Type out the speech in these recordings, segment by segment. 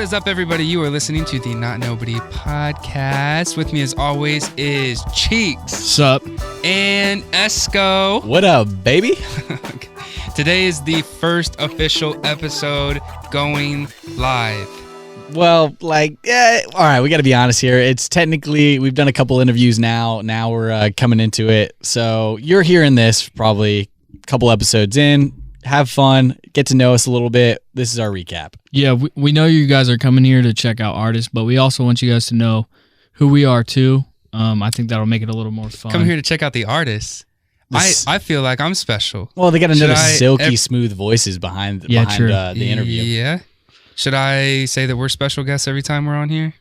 What is up, everybody? You are listening to the Not Nobody podcast. With me, as always, is Cheeks. Sup? And Esco. What up, baby? Today is the first official episode going live. Well, all right, we got to be honest here. It's technically, we've done a couple interviews now. Now we're coming into it. So you're hearing this probably a couple episodes in. Have fun, get to know us a little bit. This is our recap. Yeah, we know you guys are coming here to check out artists, but we also want you guys to know who we are too. I think that'll make it a little more fun. Come here to check out the artists. I feel like I'm special. Well, they got another silky smooth voices behind the interview. Yeah. Should I say that we're special guests every time we're on here?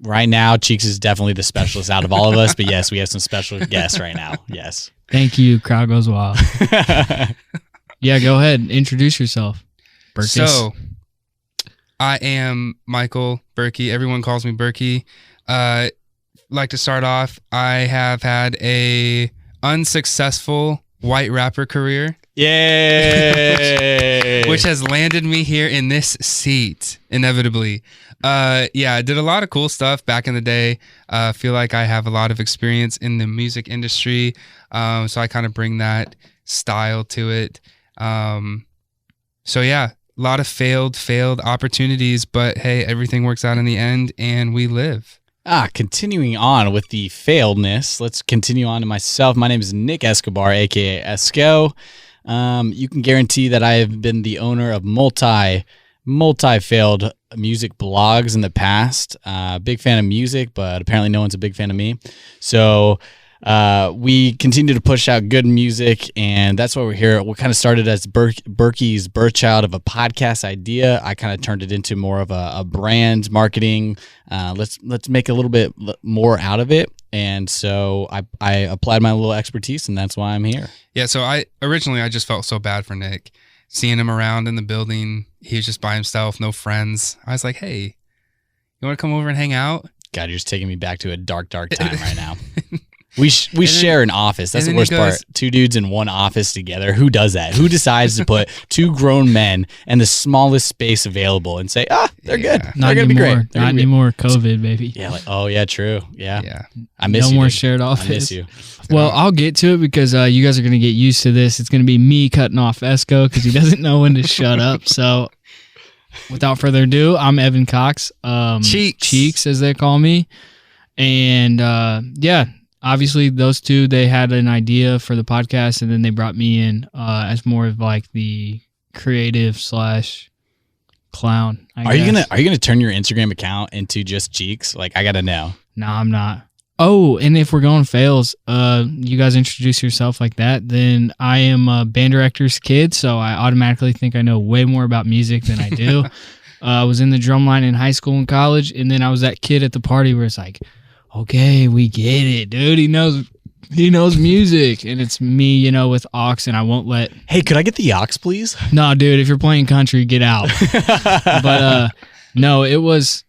Right now, Cheeks is definitely the specialist out of all of us, but yes, we have some special guests right now. Yes. Thank you. Crowd goes wild. Yeah, go ahead. Introduce yourself. Berkes. So, I am Michael Berkey. Everyone calls me Berkey. Like to start off, I have had a unsuccessful white rapper career. Yay! Which has landed me here in this seat, inevitably. I did a lot of cool stuff back in the day. Feel like I have a lot of experience in the music industry, so I kind of bring that style to it. A lot of failed opportunities, but hey, everything works out in the end and we live. Continuing on with the failedness, let's continue on to myself. My name is Nick Escobar, aka Esco. You can guarantee that I have been the owner of multi-failed music blogs in the past. Big fan of music, but apparently no one's a big fan of me. So we continue to push out good music, and that's why we're here. We kind of started as Berkey's birthchild of a podcast idea. I kind of turned it into more of a brand marketing. Let's make a little bit more out of it. And so I applied my little expertise, and that's why I'm here. Yeah, so I just felt so bad for Nick. Seeing him around in the building, he was just by himself, no friends. I was like, hey, you want to come over and hang out? God, you're just taking me back to a dark time right now. We share an office. That's the worst part. Two dudes in one office together. Who does that? Who decides to put two grown men in the smallest space available and say, they're good. Not they're going to be great. Not anymore. COVID, baby. Yeah, true. Yeah. I miss you. No more shared office. I miss you. Well, I'll get to it because you guys are going to get used to this. It's going to be me cutting off Esco because he doesn't know when to shut up. So without further ado, I'm Evan Cox. Cheeks, as they call me. And obviously, those two, they had an idea for the podcast, and then they brought me in as more of like the creative / clown. Are you gonna turn your Instagram account into just Cheeks? Like, I gotta know. No, I'm not. Oh, and if we're going fails, you guys introduce yourself like that, then I am a band director's kid, so I automatically think I know way more about music than I do. I was in the drum line in high school and college, and then I was that kid at the party where it's like, okay, we get it, dude. He knows music, and it's me, with aux, and I won't let. Hey, could I get the aux, please? No, dude. If you're playing country, get out. But no, it was.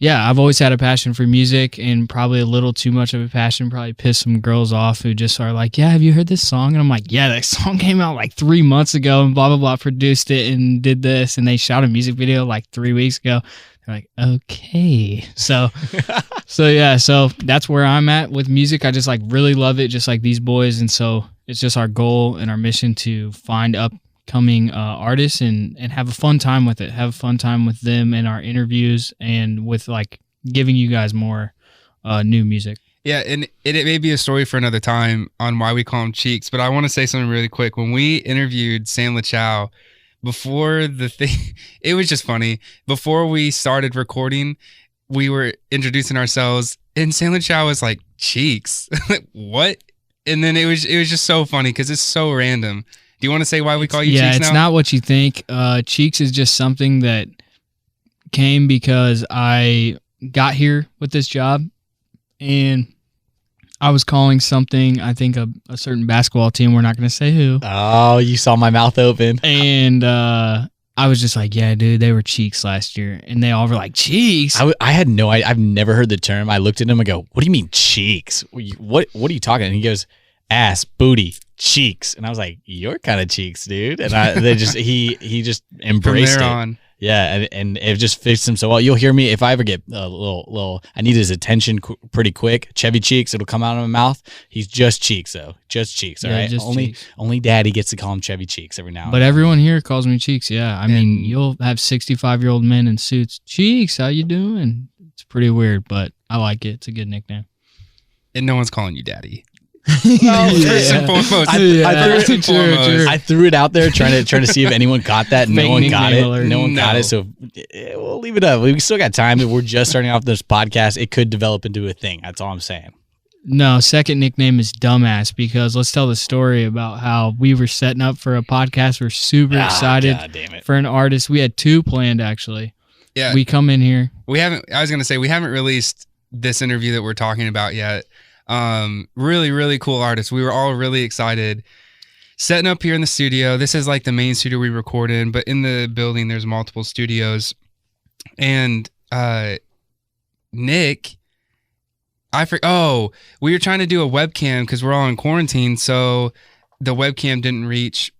Yeah, I've always had a passion for music, and probably a little too much of a passion. Probably pissed some girls off who just are like, "Yeah, have you heard this song?" And I'm like, "Yeah, that song came out like 3 months ago, and blah blah blah produced it and did this, and they shot a music video like 3 weeks ago." They're like, okay. So that's where I'm at with music. I just like really love it, just like these boys. And so it's just our goal and our mission to find upcoming artists and have a fun time with it, have a fun time with them in our interviews and with like giving you guys more new music. Yeah, and it may be a story for another time on why we call him Cheeks, but I want to say something really quick. When we interviewed Sam LaChow, before the thing, it was just funny. Before we started recording, we were introducing ourselves, and Sam LaChow was like, Cheeks? What? And then it was just so funny because it's so random. Do you want to say why we call you Cheeks now? Yeah, it's not what you think. Cheeks is just something that came because I got here with this job, and I was calling something, I think a certain basketball team. We're not going to say who. Oh, you saw my mouth open. And I was just like, yeah, dude, they were Cheeks last year. And they all were like, Cheeks? I had no idea. I've never heard the term. I looked at him and go, what do you mean Cheeks? What are you talking? And he goes, ass, booty, cheeks. And I was like, you're kind of cheeks, dude. And he just embraced it. From there on. Yeah, and it just fits him so well. You'll hear me if I ever get a little. I need his attention pretty quick. Chevy Cheeks, it'll come out of my mouth. He's just Cheeks though, just Cheeks. All right, just Cheeks. only Daddy gets to call him Chevy Cheeks every now and But then. everyone here calls me Cheeks. Yeah, I mean, you'll have 65-year-old men in suits. Cheeks, how you doing? It's pretty weird, but I like it. It's a good nickname. And no one's calling you daddy. Well, First and foremost. I threw it out there trying to see if anyone caught that. No one got it. No one got it. So we'll leave it up. We still got time. We're just starting off this podcast. It could develop into a thing. That's all I'm saying. No, second nickname is Dumbass because let's tell the story about how we were setting up for a podcast. We're super excited God damn it. for an artist. We had 2 planned actually. Yeah. We come in here. We haven't released this interview that we're talking about yet. Really, really cool artists. We were all really excited. Setting up here in the studio. This is like the main studio we record in, but in the building there's multiple studios. And Nick, we were trying to do a webcam because we're all in quarantine, so the webcam didn't reach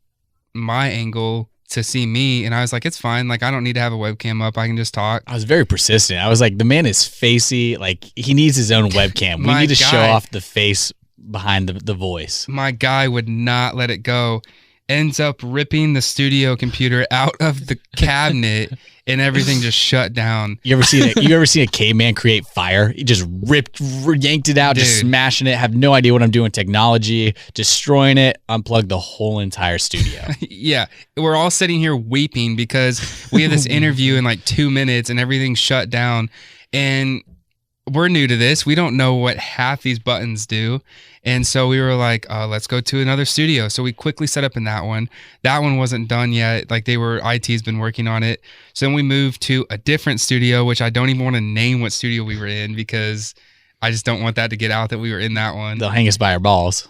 my angle to see me, and I was like, it's fine, like I don't need to have a webcam up, I can just talk. I was very persistent. I was like, the man is facey, like he needs his own webcam. We need to show off the face behind the voice. My guy would not let it go. Ends up ripping the studio computer out of the cabinet and everything just shut down. You ever seen a caveman create fire? He just yanked it out, just smashing it, have no idea what I'm doing with technology, destroying it, unplugged the whole entire studio. Yeah. We're all sitting here weeping because we have this interview in like 2 minutes and everything's shut down. And we're new to this. We don't know what half these buttons do. And so we were like, let's go to another studio. So we quickly set up in that one. That one wasn't done yet. Like IT's been working on it. So then we moved to a different studio, which I don't even want to name what studio we were in because I just don't want that to get out that we were in that one. They'll hang us by our balls.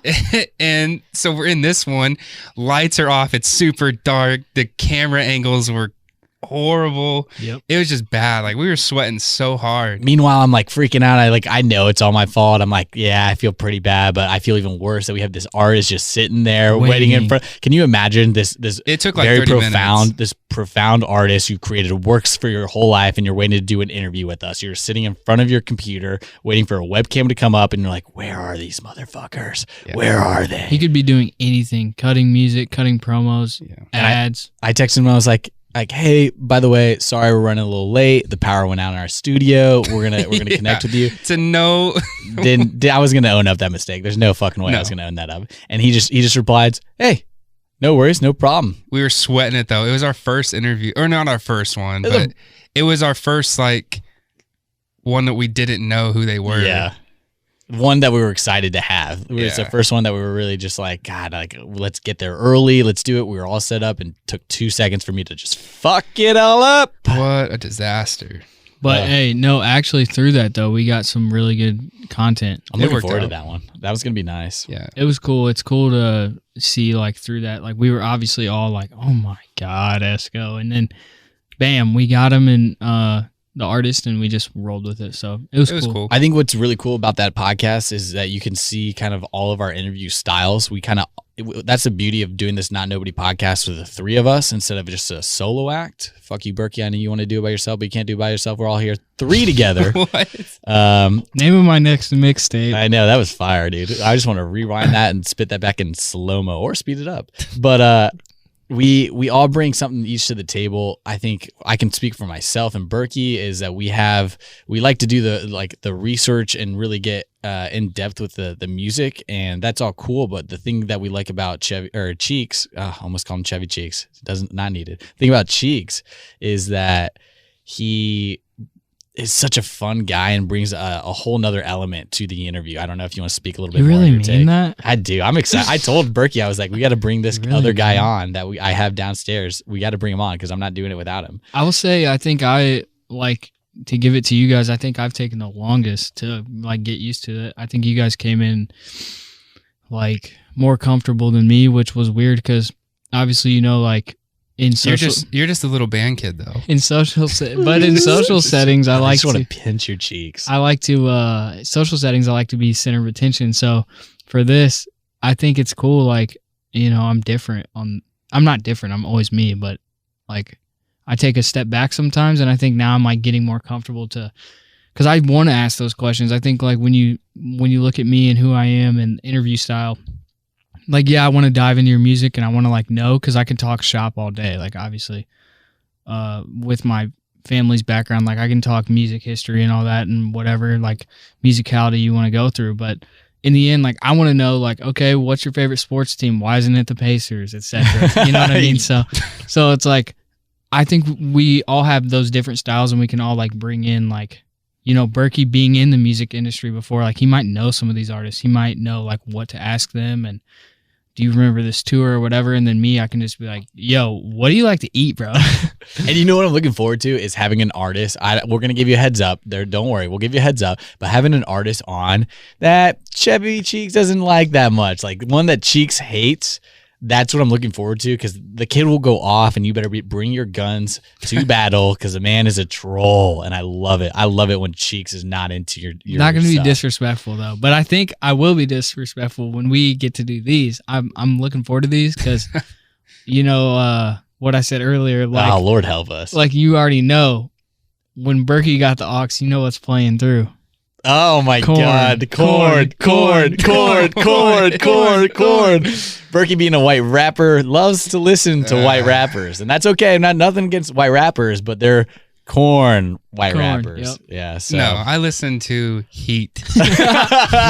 And so we're in this one. Lights are off. It's super dark. The camera angles were horrible. Yep. It was just bad. Like we were sweating so hard. Meanwhile, I'm like freaking out. I know it's all my fault. I'm like, yeah, I feel pretty bad, but I feel even worse that we have this artist just sitting there waiting in front. Can you imagine this it took like very 30 profound minutes. This profound artist you created works for your whole life and you're waiting to do an interview with us. You're sitting in front of your computer waiting for a webcam to come up and you're like, where are these motherfuckers? Yeah. Where are they? He could be doing anything, cutting music, cutting promos, ads. I texted him and I was like, hey, by the way, sorry we're running a little late. The power went out in our studio. We're gonna connect with you. To no, I was gonna own up that mistake. There's no fucking way I was gonna own that up. And he just replied, hey, no worries, no problem. We were sweating it though. It was our first interview, or not our first one, but it was our first like one that we didn't know who they were. Yeah. One that we were excited to have. It was Yeah. the first one that we were really just like, God, like let's get there early. Let's do it. We were all set up and took 2 seconds for me to just fuck it all up. What a disaster. But hey, no, actually through that though, we got some really good content. I'm looking forward to that one. That was gonna be nice. Yeah. It was cool. It's cool to see like through that. Like we were obviously all like, oh my God, Esco. And then bam, we got him in the artist and we just rolled with it. So it was cool. I think what's really cool about that podcast is that you can see kind of all of our interview styles. That's the beauty of doing this Not Nobody podcast with the 3 of us instead of just a solo act. Fuck you, Berkey. I know you want to do it by yourself, but you can't do it by yourself. We're all here 3 together. What? Name of my next mixtape. I know that was fire, dude. I just want to rewind that and spit that back in slow-mo or speed it up. But we all bring something each to the table. I think I can speak for myself and Berkey is that we like to do the research and really get in depth with the music, and that's all cool. But the thing that we like about Cheeks, I almost call him Chevy Cheeks, not needed. The thing about Cheeks is that he is such a fun guy and brings a whole nother element to the interview. I don't know if you want to speak a little bit more. You really on your mean that? I do. I'm excited. I told Berkey, I was like, we got to bring this other guy on that I have downstairs. We got to bring him on because I'm not doing it without him. I will say, I think I like to give it to you guys. I think I've taken the longest to like get used to it. I think you guys came in like more comfortable than me, which was weird because obviously, you know, like in social, you're just a little band kid though. In social, but in social settings, I like just want to pinch your cheeks. I like to social settings. I like to be center of attention. So for this, I think it's cool. Like, you know, I'm different. I'm not different. I'm always me, but like I take a step back sometimes, and I think now I'm like getting more comfortable to, because I want to ask those questions. I think like when you look at me and who I am and interview style, like, yeah, I want to dive into your music and I want to like know, because I can talk shop all day. Like obviously, with my family's background, like I can talk music history and all that and whatever like musicality you want to go through. But in the end, like I want to know, like, okay, what's your favorite sports team? Why isn't it the Pacers, etc.? You know what I mean? So it's like, I think we all have those different styles, and we can all like bring in like, you know, Berkey being in the music industry before, like he might know some of these artists. He might know like what to ask them and do you remember this tour or whatever? And then me, I can just be like, yo, what do you like to eat, bro? And you know what I'm looking forward to is having an artist. We're going to give you a heads up there. Don't worry. We'll give you a heads up. But having an artist on that Chevy Cheeks doesn't like that much, like one that Cheeks hates, that's what I'm looking forward to, because the kid will go off and you better bring your guns to battle, because the man is a troll and I love it. I love it when Cheeks is not into your not going to be stuff. disrespectful though, but I think I will be disrespectful when we get to do these. I'm looking forward to these because, you know, what I said earlier, like, oh, Lord help us. Like you already know when Berkey got the aux, you know what's playing through. Oh my God. Corn. Berkey being a white rapper loves to listen to white rappers, and that's okay. Nothing against white rappers, but they're corn rappers. Yep. Yeah. So. No, I listen to Heat.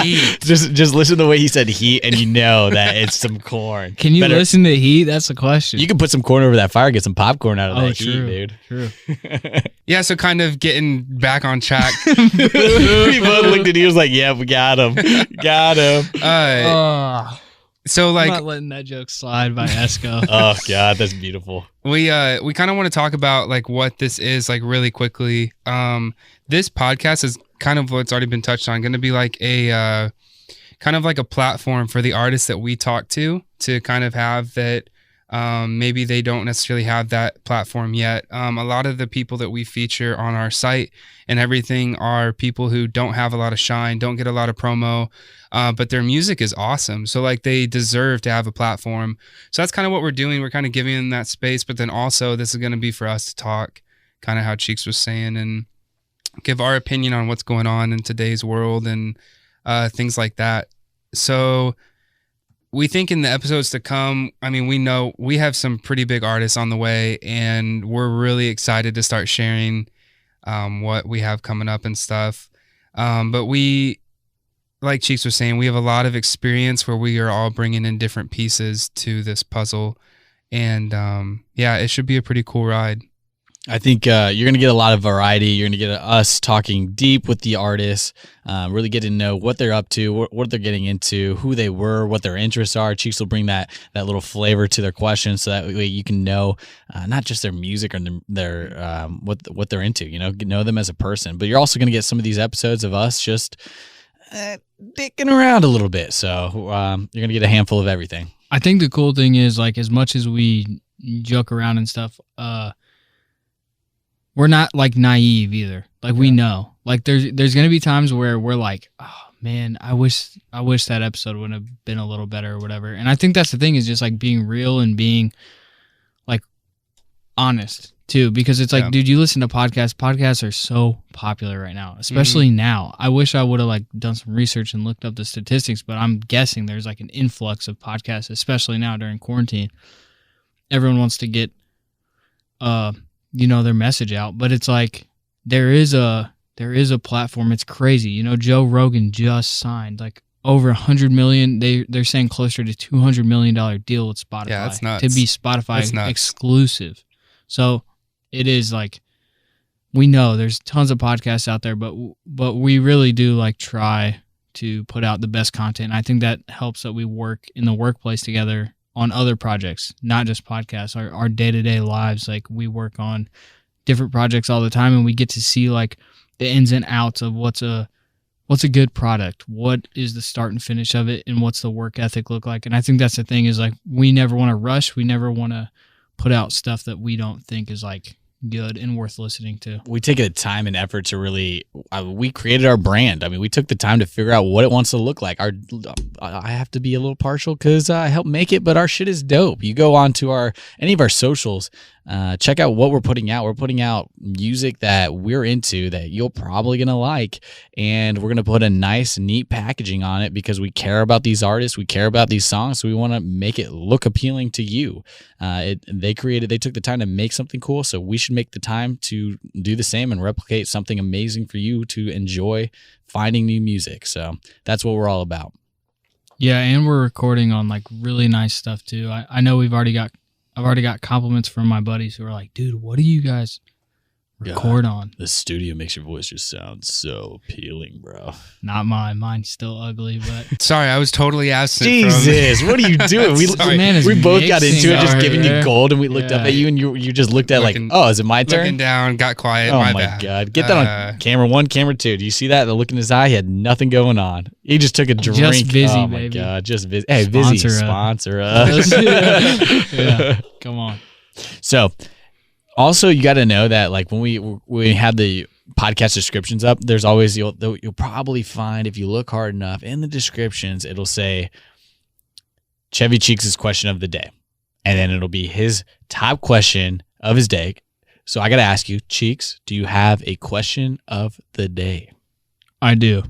Heat. Just listen to the way he said Heat, and you know that it's some corn. Can you listen to Heat? That's the question. You can put some corn over that fire, get some popcorn out of that Heat, dude. True. Yeah, so kind of getting back on track. We both looked at you, was like, yeah, we got him. Got him. So like, I'm not letting that joke slide by Esco. Oh God, that's beautiful. We kind of want to talk about like what this is, like really quickly. This podcast is kind of what's already been touched on, going to be like a kind of like a platform for the artists that we talk to kind of have that. Maybe they don't necessarily have that platform yet. A lot of the people that we feature on our site and everything are people who don't have a lot of shine, don't get a lot of promo, but their music is awesome. So like they deserve to have a platform. So that's kind of what we're doing. We're kind of giving them that space, but then also this is going to be for us to talk, kind of how Cheeks was saying, and give our opinion on what's going on in today's world and things like that. So we think in the episodes to come, I mean, we know we have some pretty big artists on the way, and we're really excited to start sharing what we have coming up and stuff. But we, like Cheeks was saying, we have a lot of experience where we are all bringing in different pieces to this puzzle. And yeah, it should be a pretty cool ride. I think you're going to get a lot of variety. You're going to get us talking deep with the artists, really get to know what they're up to, what they're getting into, who they were, what their interests are. Cheeks will bring that little flavor to their questions, so that way you can know not just their music or their what they're into. You know them as a person. But you're also going to get some of these episodes of us just dicking around a little bit. So you're going to get a handful of everything. I think the cool thing is, like, as much as we joke around and stuff, we're not like naive either. Like we know, like there's going to be times where we're like, oh man, I wish that episode would have been a little better or whatever. And I think that's the thing, is just like being real and being like honest too, because it's like, dude, you listen to podcasts are so popular right now, especially now. I wish I would have like done some research and looked up the statistics, but I'm guessing there's like an influx of podcasts, especially now during quarantine. Everyone wants to get, their message out, but it's like there is a platform. It's crazy. Joe Rogan just signed like over $100 million. They're saying closer to $200 million deal with Spotify. Yeah, that's nuts. To be Spotify exclusive. So it is like, we know there's tons of podcasts out there, but we really do like try to put out the best content. And I think that helps that we work in the workplace together on other projects, not just podcasts, our day-to-day lives. Like we work on different projects all the time, and we get to see like the ins and outs of what's a good product, what is the start and finish of it, and what's the work ethic look like. And I think that's the thing, is like we never want to rush. We never want to put out stuff that we don't think is like good and worth listening to. We take the time and effort to really, we created our brand. I mean, we took the time to figure out what it wants to look like. I have to be a little partial because I helped make it, but our shit is dope. You go on to any of our socials, check out what we're putting out. We're putting out music that we're into that you're probably going to like. And we're going to put a nice, neat packaging on it because we care about these artists. We care about these songs. So we want to make it look appealing to you. They took the time to make something cool. So we should make the time to do the same and replicate something amazing for you to enjoy finding new music. So that's what we're all about. Yeah, and we're recording on like really nice stuff too. I know I've already got compliments from my buddies who are like, dude, what do you guys record on? The studio makes your voice just sound so appealing, bro. Not mine. Mine's still ugly, but Sorry, I was totally absent. Jesus, what are you doing? Sorry. Man is We both got mixing into it, just over giving you there. gold, and we looked up Yeah. at you, and you just looked at Looking- like, oh, is it my Looking turn? down, got quiet. Oh my my bad. god! Get that on camera 1, camera 2. Do you see that? The look in his eye. He had nothing going on. He just took a drink. Just busy, oh my baby. god! Just busy. Hey, busy. Sponsor us. Sponsor us. Yeah, come on. So, also you got to know that like when we had the podcast descriptions up, there's always you'll probably find if you look hard enough in the descriptions, it'll say Chevy Cheeks' question of the day, and then it'll be his top question of his day. So I got to ask you, Cheeks, do you have a question of the day? I do.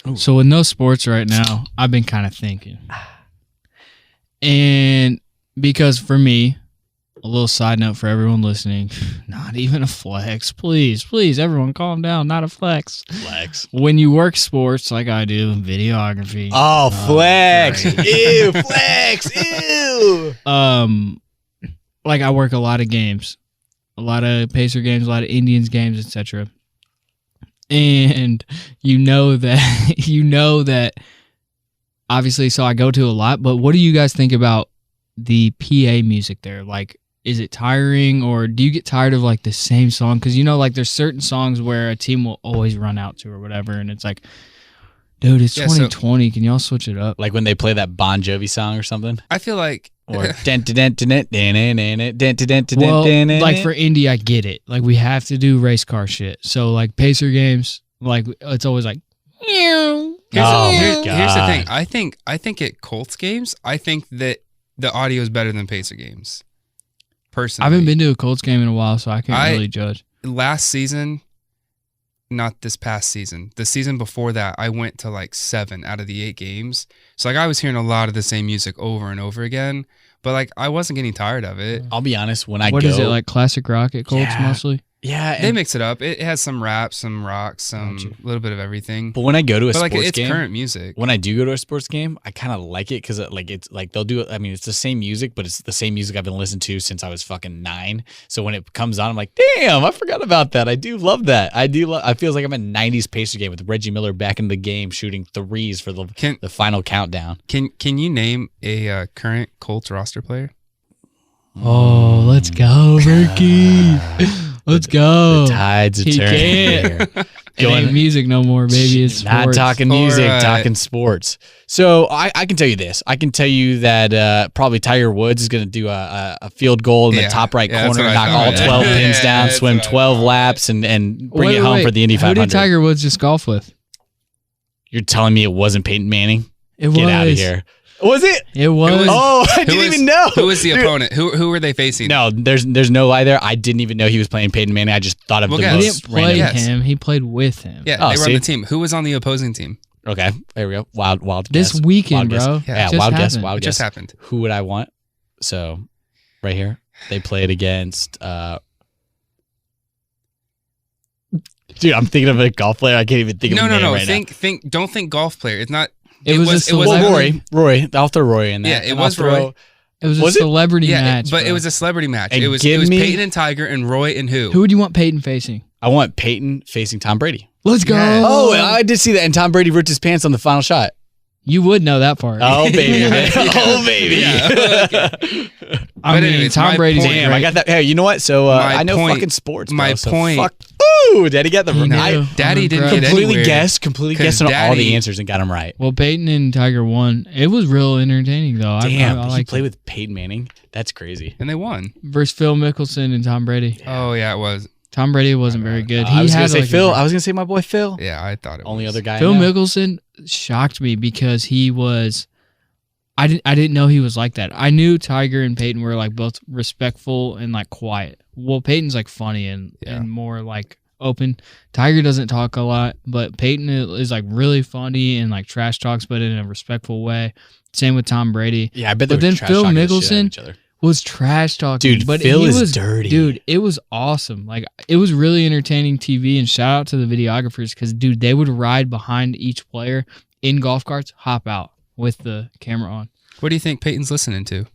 Ooh. So with no sports right now, I've been kind of thinking. And because for me, a little side note for everyone listening, not even a flex. Please, everyone calm down. Not a flex. Flex. When you work sports like I do, videography. Oh, flex. great. Ew, flex. Ew. Like I work a lot of games. A lot of Pacer games, a lot of Indians games, etc. And you know that obviously, so I go to a lot, but what do you guys think about the PA music there? Like, is it tiring, or do you get tired of like the same song? Because like there's certain songs where a team will always run out to or whatever, and it's like, dude, it's Yeah, so- 2020. Can y'all switch it up? Like when they play that Bon Jovi song or something? I feel like Or Well, well, like for Indy, I get it. Like we have to do race car shit. So like Pacer games, like it's always like, Oh, my here's the God. thing. I think at Colts games, I think that the audio is better than Pacer games. Personally, I haven't been to a Colts game in a while, so I can't really judge. last season, not this past season. The season before that, I went to like 7 out of the 8 games. So like I was hearing a lot of the same music over and over again, but like I wasn't getting tired of it. I'll be honest, when I What go, is it, like classic rock at Colts Yeah. mostly? yeah, They and, mix it up. It has some rap, some rock, some Gotcha. little bit of everything. but when I go to a But like sports it's game, current music. when I do go to a sports game, I kind of like it because like it's like they'll do it. I mean, it's the same music, but it's the same music I've been listening to since I was fucking 9. So when it comes on, I'm like, damn, I forgot about that. I do love that. I feels like I'm a 90s Pacer game with Reggie Miller back in the game shooting threes for the Can final countdown. can you name a current Colts roster player? Oh, let's go, Ricky. Let's go. The tides are He turning can't. here. It ain't music no more, baby. It's Not sports. talking music, Alright. talking sports. So I can tell you this. I can tell you that probably Tiger Woods is going to do a field goal in the Yeah. top right Yeah, that's corner, what I knock all thought. 12 Yeah, pins down, that's swim what I 12 thought. laps, and bring Wait, it home wait. for the Indy Who 500. did Tiger Woods just golf with? You're telling me it wasn't Peyton Manning? It Get was. out of here. Was it? It was. was- Oh, I didn't was- even know. Who was the Dude, opponent? Who were they facing? No, there's no lie there. I didn't even know he was playing Peyton Manning. I just thought of Well, the guys, He most didn't play random. Yes. him. He played with him. Yeah, Oh, they were on see? the team. Who was on the opposing team? Okay, there we go. Wild This guess. weekend, Wild guess. bro. Yeah, Yeah, Just wild guess. happened. Wild It guess. just happened. Who would I want? So, right here, they played against. Dude, I'm thinking of a golf player. I can't even think of No, a name no. right Think. Don't think golf player. It's not. It was a now. celebrity- Well, Rory. I'll throw Rory in that. Yeah, it and I'll was throw- Roy. It was, Was a it? celebrity Yeah, match. but bro. it was a celebrity match. And It was give me- Peyton and Tiger and Roy and who? Who would you want Peyton facing? I want Peyton facing Tom Brady. Let's go. Yes. Oh, I did see that. And Tom Brady ripped his pants on the final shot. You would know that part. Oh, baby. Yeah. Oh, baby. Yeah. I But mean, anyways, Tom my Brady's point- Damn, I got that. Hey, you know what? So My I know point- fucking sports. Bro, my so point- Fuck. Ooh, Daddy got the. He knew. I Daddy I'm didn't impressed. get completely anywhere. completely 'Cause guessed on all the Daddy- answers and got them right. Well, Peyton and Tiger won. It was real entertaining, though. Damn, I he like played with Peyton Manning. That's crazy. And they won. versus Phil Mickelson and Tom Brady. Oh yeah, it was. Tom Brady wasn't very good. I was gonna had, say like, Phil. a- I was gonna say my boy Phil. Yeah, I thought it Only was. other guy. I Phil know. Mickelson shocked me because he was I didn't know he was like that. I knew Tiger and Peyton were like both respectful and like quiet. Well, Peyton's like funny and more like open. Tiger doesn't talk a lot, but Peyton is like really funny and like trash talks, but in a respectful way. Same with Tom Brady. Yeah, I bet. But then Phil Mickelson each other. was trash talking. Dude, but Phil he is was dirty. Dude, it was awesome. Like it was really entertaining TV. And shout out to the videographers because dude, they would ride behind each player in golf carts, hop out with the camera on. What do you think Peyton's listening to?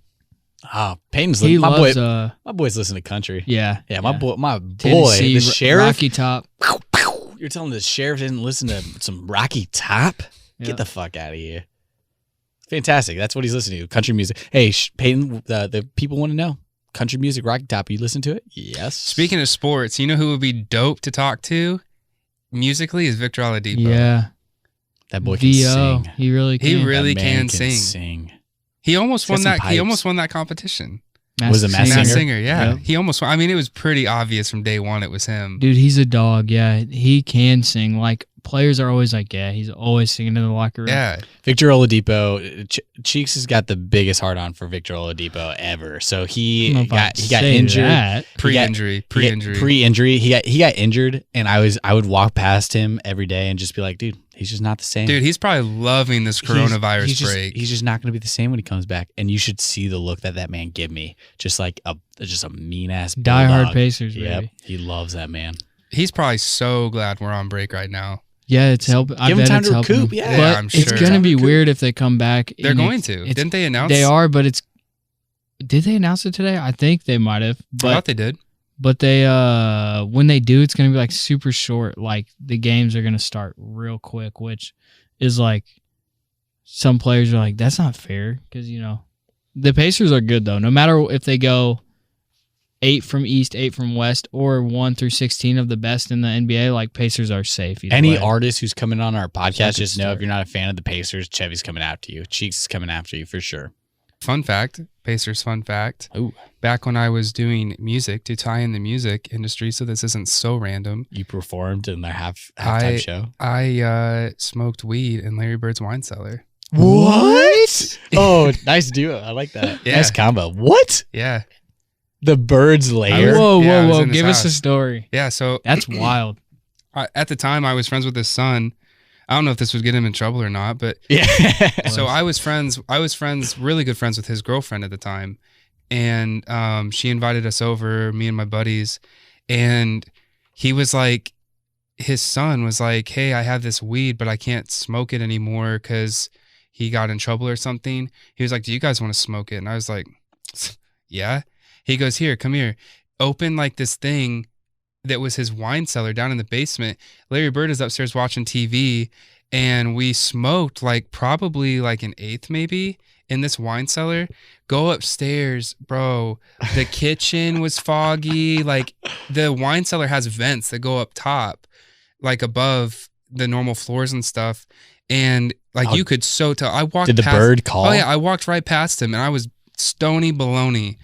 Oh, Peyton's He my loves. boy. My boys listen to country. Yeah, My boy, Tennessee, the sheriff. Rocky Top. You're telling the sheriff didn't listen to some Rocky Top? Yeah. Get the fuck out of here. Fantastic. That's what he's listening to. Country music. Hey, Peyton, the people want to know. Country music, Rocky Top. You listen to it? Yes. Speaking of sports, you know who would be dope to talk to musically is Victor Oladipo. Yeah, that boy can VO. sing. He really can. He really That man can sing. He almost He's got won some that. He almost pipes. won that competition. Was it Masked Masked Singer? Singer, yeah. Yep. He almost won. I mean, it was pretty obvious from day one it was him. Dude, he's a dog. Yeah, he can sing. Like players are always like, yeah, he's always singing in the locker room. Yeah. Victor Oladipo, Cheeks has got the biggest hard on for Victor Oladipo ever. So I don't know he if I'd got say injured. that. Pre-injury. Pre-injury. He got injured, and I would walk past him every day and just be like, dude, he's just not the same. Dude, he's probably loving this coronavirus he's just, break. He's just not going to be the same when he comes back. And you should see the look that man give me. Just like a mean ass Die hard bulldog. Pacers, Yep, baby. he loves that man. He's probably so glad we're on break right now. Yeah, it's helping. I Give him bet time it's to helping recoup, him. yeah. But Yeah, I'm it's sure. gonna be weird if they come back. They're and going to. Didn't they announce? They are, but it's. Did they announce it today? I think they might have. I thought But they did. they when they do, it's gonna be like super short. Like the games are gonna start real quick, which is like some players are like, that's not fair because the Pacers are good though. No matter if they go 8 from East, 8 from West, or 1 through 16 of the best in the NBA, like Pacers are safe. either Any way. artist who's coming on our podcast, just know start. if you're not a fan of the Pacers, Chevy's coming after you. Cheeks is coming after you for sure. Fun fact, Pacers fun fact. Ooh. Back when I was doing music to tie in the music industry, so this isn't so random, You performed in their halftime show. I smoked weed in Larry Bird's wine cellar. What? Oh, nice duo. I like that. Yeah. Nice combo. What? Yeah. The Bird's lair? Whoa, Yeah, I was whoa! in his Give us a house. story. Yeah. So That's wild. at the time, I was friends with his son. I don't know if this would get him in trouble or not, but Yeah. so I was friends, really good friends with his girlfriend at the time. And she invited us over, me and my buddies. And he was like, his son was like, hey, I have this weed, but I can't smoke it anymore because he got in trouble or something. He was like, do you guys want to smoke it? And I was like, yeah. He goes, here, come here. Open like this thing that was his wine cellar down in the basement. Larry Bird is upstairs watching TV, and we smoked like probably like an eighth maybe in this wine cellar. Go upstairs, bro. The kitchen was foggy. Like the wine cellar has vents that go up top, like above the normal floors and stuff. And like you could so tell. I walked. Did the past, bird call? Oh yeah, I walked right past him, and I was stony baloney.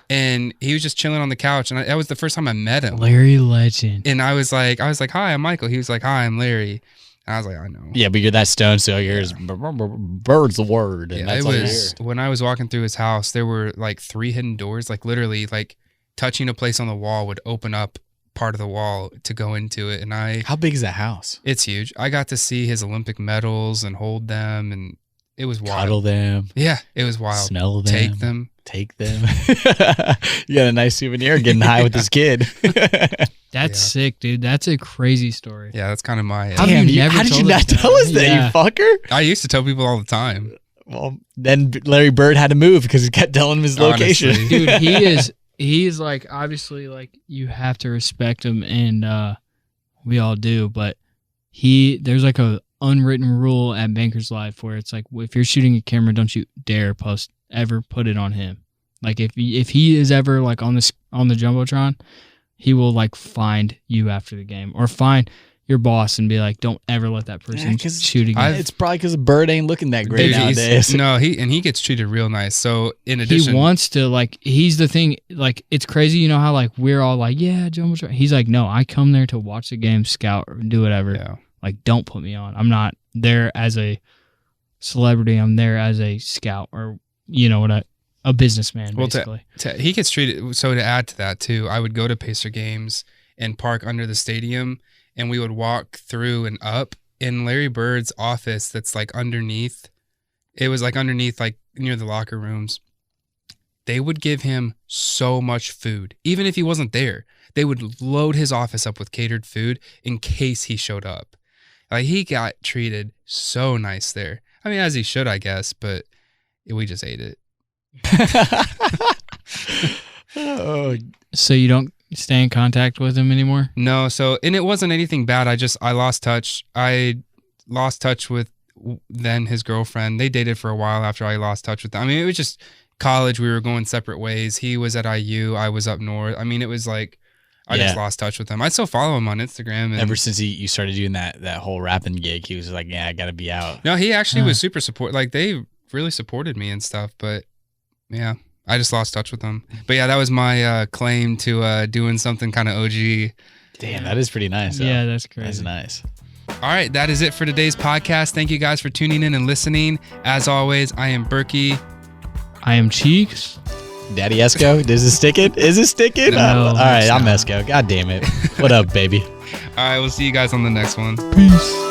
And he was just chilling on the couch, and that was the first time I met him. Larry Legend. And I was like, hi, I'm Michael. He was like, hi, I'm Larry. And I was like, I know. Yeah, but you're that stoned, so yours Bird's the word. And Yeah, that's it all you was hear. when I was walking through his house, there were like 3 hidden doors, like literally like touching a place on the wall would open up part of the wall to go into it. And How big is that house? it's huge. I got to see his Olympic medals and hold them, and it was wild. Cuddle them, Yeah, it was wild. smell them, Take them. Take them. You got a nice souvenir getting high with this kid. That's Yeah. sick, dude. That's a crazy story. Yeah, that's kind of my. How Damn, you never how did you told not us that? tell us that, Yeah. you fucker? I used to tell people all the time. Well, then Larry Bird had to move because he kept telling him his location. Honestly. Dude, he's like obviously like you have to respect him, and we all do, but there's like a unwritten rule at Banker's Life where it's like if you're shooting a camera, don't you dare ever put it on him. Like if he is ever like on the Jumbotron, he will like find you after the game or find your boss and be like, don't ever let that person 'cause shoot again. It's probably because Bird ain't looking that great Dude, he's- nowadays. No, he gets treated real nice. So in addition, He wants to like he's the thing like it's crazy, you know how like we're all like yeah Jumbotron. He's like no, I come there to watch the game, scout, or do whatever. Yeah. Like don't put me on. I'm not there as a celebrity. I'm there as a scout, or a businessman, Well, basically. He gets treated. So to add to that too, I would go to Pacer games and park under the stadium, and we would walk through and up in Larry Bird's office. That's like underneath. It was like underneath, like near the locker rooms. They would give him so much food, even if he wasn't there. They would load his office up with catered food in case he showed up. Like, he got treated so nice there. I mean, as he should, I guess, but we just ate it. Oh, So you don't stay in contact with him anymore? No, and it wasn't anything bad. I lost touch. I lost touch with then his girlfriend. They dated for a while after I lost touch with them. I mean, it was just college. We were going separate ways. He was at IU. I was up north. I mean, it was like I just lost touch with him. I still follow him on Instagram. And ever since you started doing that whole rapping gig, he was like, yeah, I got to be out. No, he actually was super support. Like, they really supported me and stuff. But yeah, I just lost touch with them. But yeah, that was my claim to doing something kind of OG. Damn, that is pretty nice. Though. Yeah, that's crazy. That's nice. All right, that is it for today's podcast. Thank you guys for tuning in and listening. As always, I am Berkey. I am Cheeks. Daddy Esco, is it sticking? Is it sticking? No, all right, it's I'm not. Esco. God damn it. What up, baby? All right, we'll see you guys on the next one. Peace.